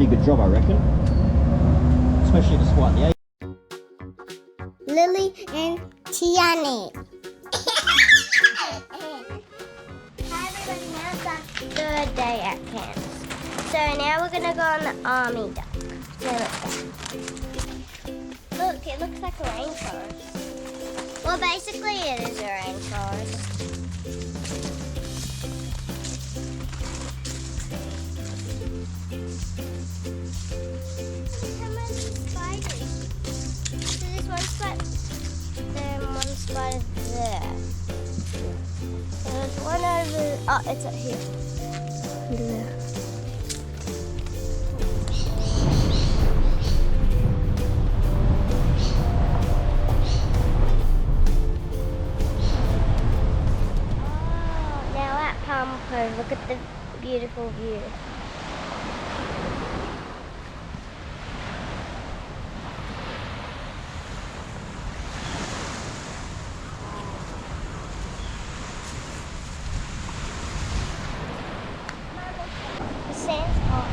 pretty good job, I reckon. Especially in a squat. Yeah. Lily and Tiani. Hi everybody, now it's our third day at Cairns. So now we're gonna go on the army duck. So look, it looks like a rainforest. Well, basically it is a rainforest. How many spiders? So there's one spider, then one spider there. There's one over. Oh, it's up here. There. Oh, now at Palm Cove, look at the beautiful view. The sand's hot.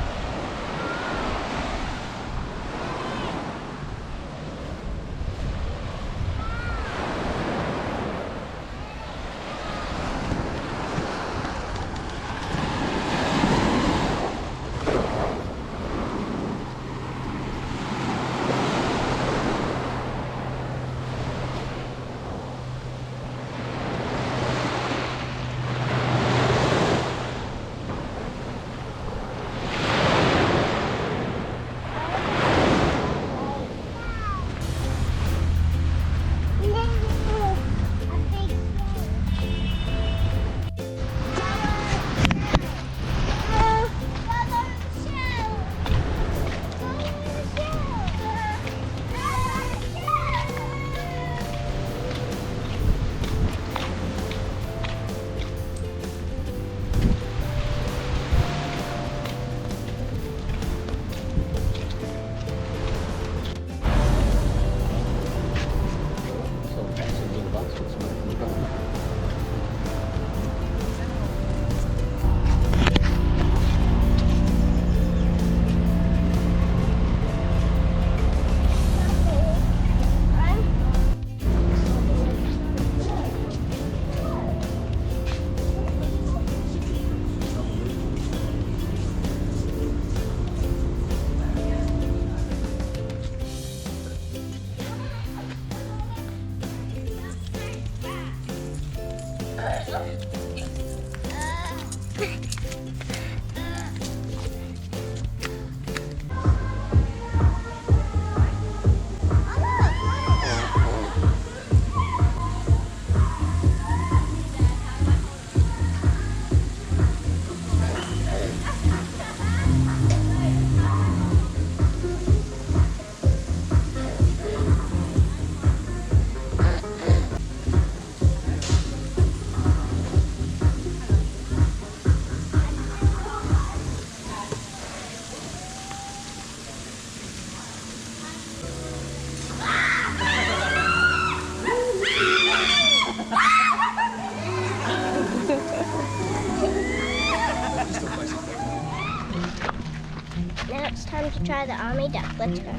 Now it's time to try the army duck. Let's go.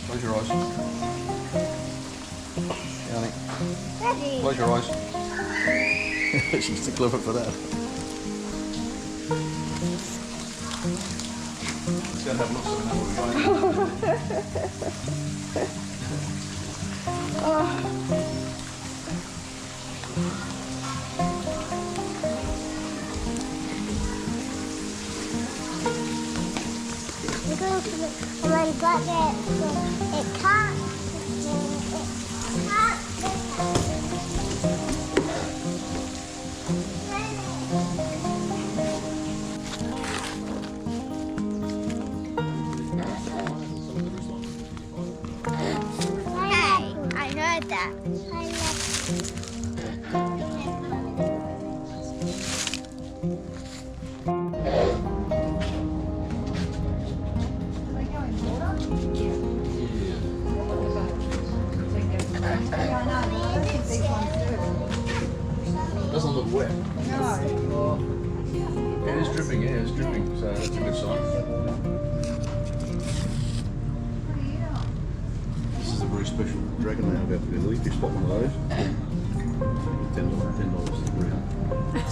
Close your eyes. Yanni, Ready? close your eyes. She's too clever for that. Let's go and have a look so we know where we're going. And then got it, it can't. that. Doesn't look wet. It is dripping, yeah, it's dripping, so that's a good sign. This is a very special dragon now about to be Louis. If you spot one of those, $10 to the ground.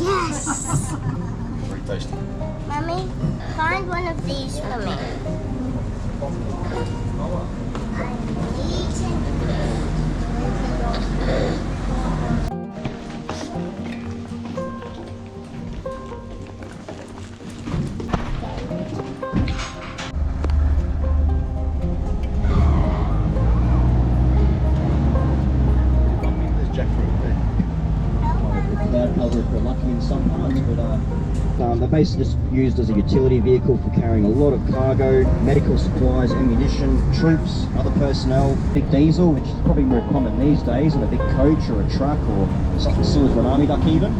Yes! Very tasty. Mummy, find one of these for me. There's jackfruit there. Cloud cover if we're lucky in some parts, but they're basically just used as a utility vehicle for carrying a lot of cargo, medical supplies, ammunition, troops, other personnel. Big diesel, which is probably more common these days, and a big coach or a truck or something similar to an army duck even.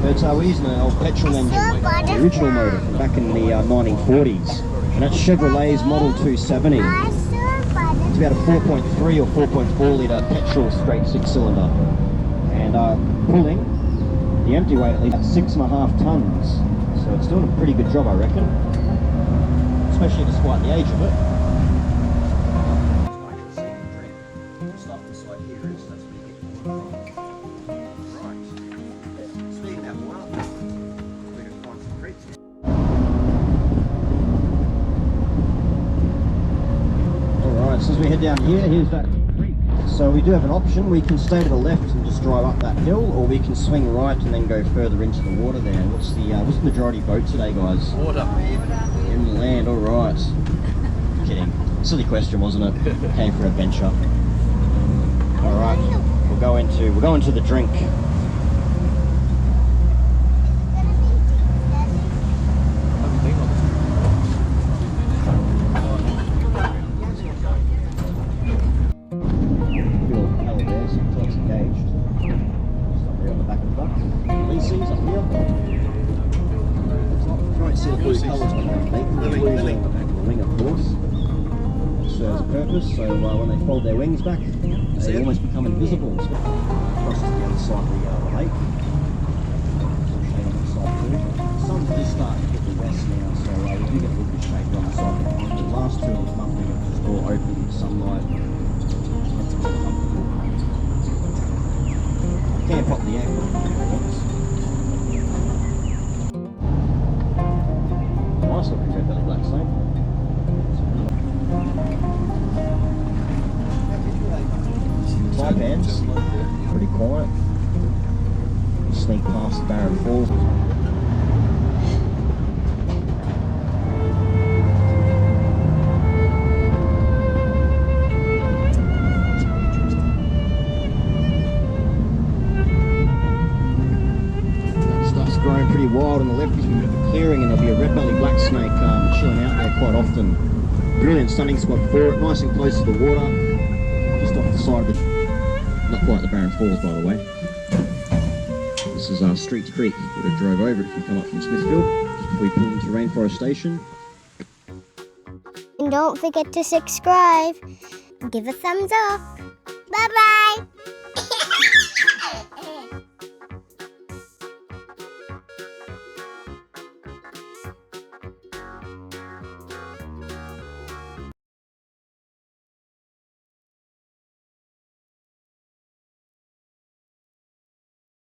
But we're using an old petrol engine, the original motor from back in the 1940s, and that's Chevrolet's Model 270. It's about a 4.3 or 4.4 litre petrol straight 6-cylinder, and pulling the empty weight at least 6.5 tons. So it's doing a pretty good job, I reckon, especially despite the age of it. Stuff inside here is that's where you get water from. Right. Speaking of water, we can find some creeks. Alright, so as we head down here, here's that creek. So we do have an option. We can stay to the left and just drive up that hill, or we can swing right and then go further into the water there. What's the majority boat today, guys? Water. Inland, alright. Kidding. Silly question, wasn't it? Came for adventure. Alright, we'll go into the drink. Serves a purpose, so when they fold their wings back, they almost become invisible. Across to the other side of the lake. Shade on the side too. The sun does start to hit the west now, so we do get a little bit of shade on the side. The last two was nothing, it was just all open sunlight. It's really comfortable. Can't pop the air conditioner if it wants. Nice looking red belly black snake. Taipans, pretty quiet. Sneak past the Barren Falls. That stuff's growing pretty wild on the left. There's a bit of a clearing, and there'll be a red belly black snake chilling out there quite often. Brilliant stunning spot for it, nice and close to the water, just off the side of the, not quite the Barren Falls by the way. This is Streets Creek, would have drove over it if you come up from Smithfield, just before we pulled into Rainforest Station. And don't forget to subscribe. Give a thumbs up. Bye bye.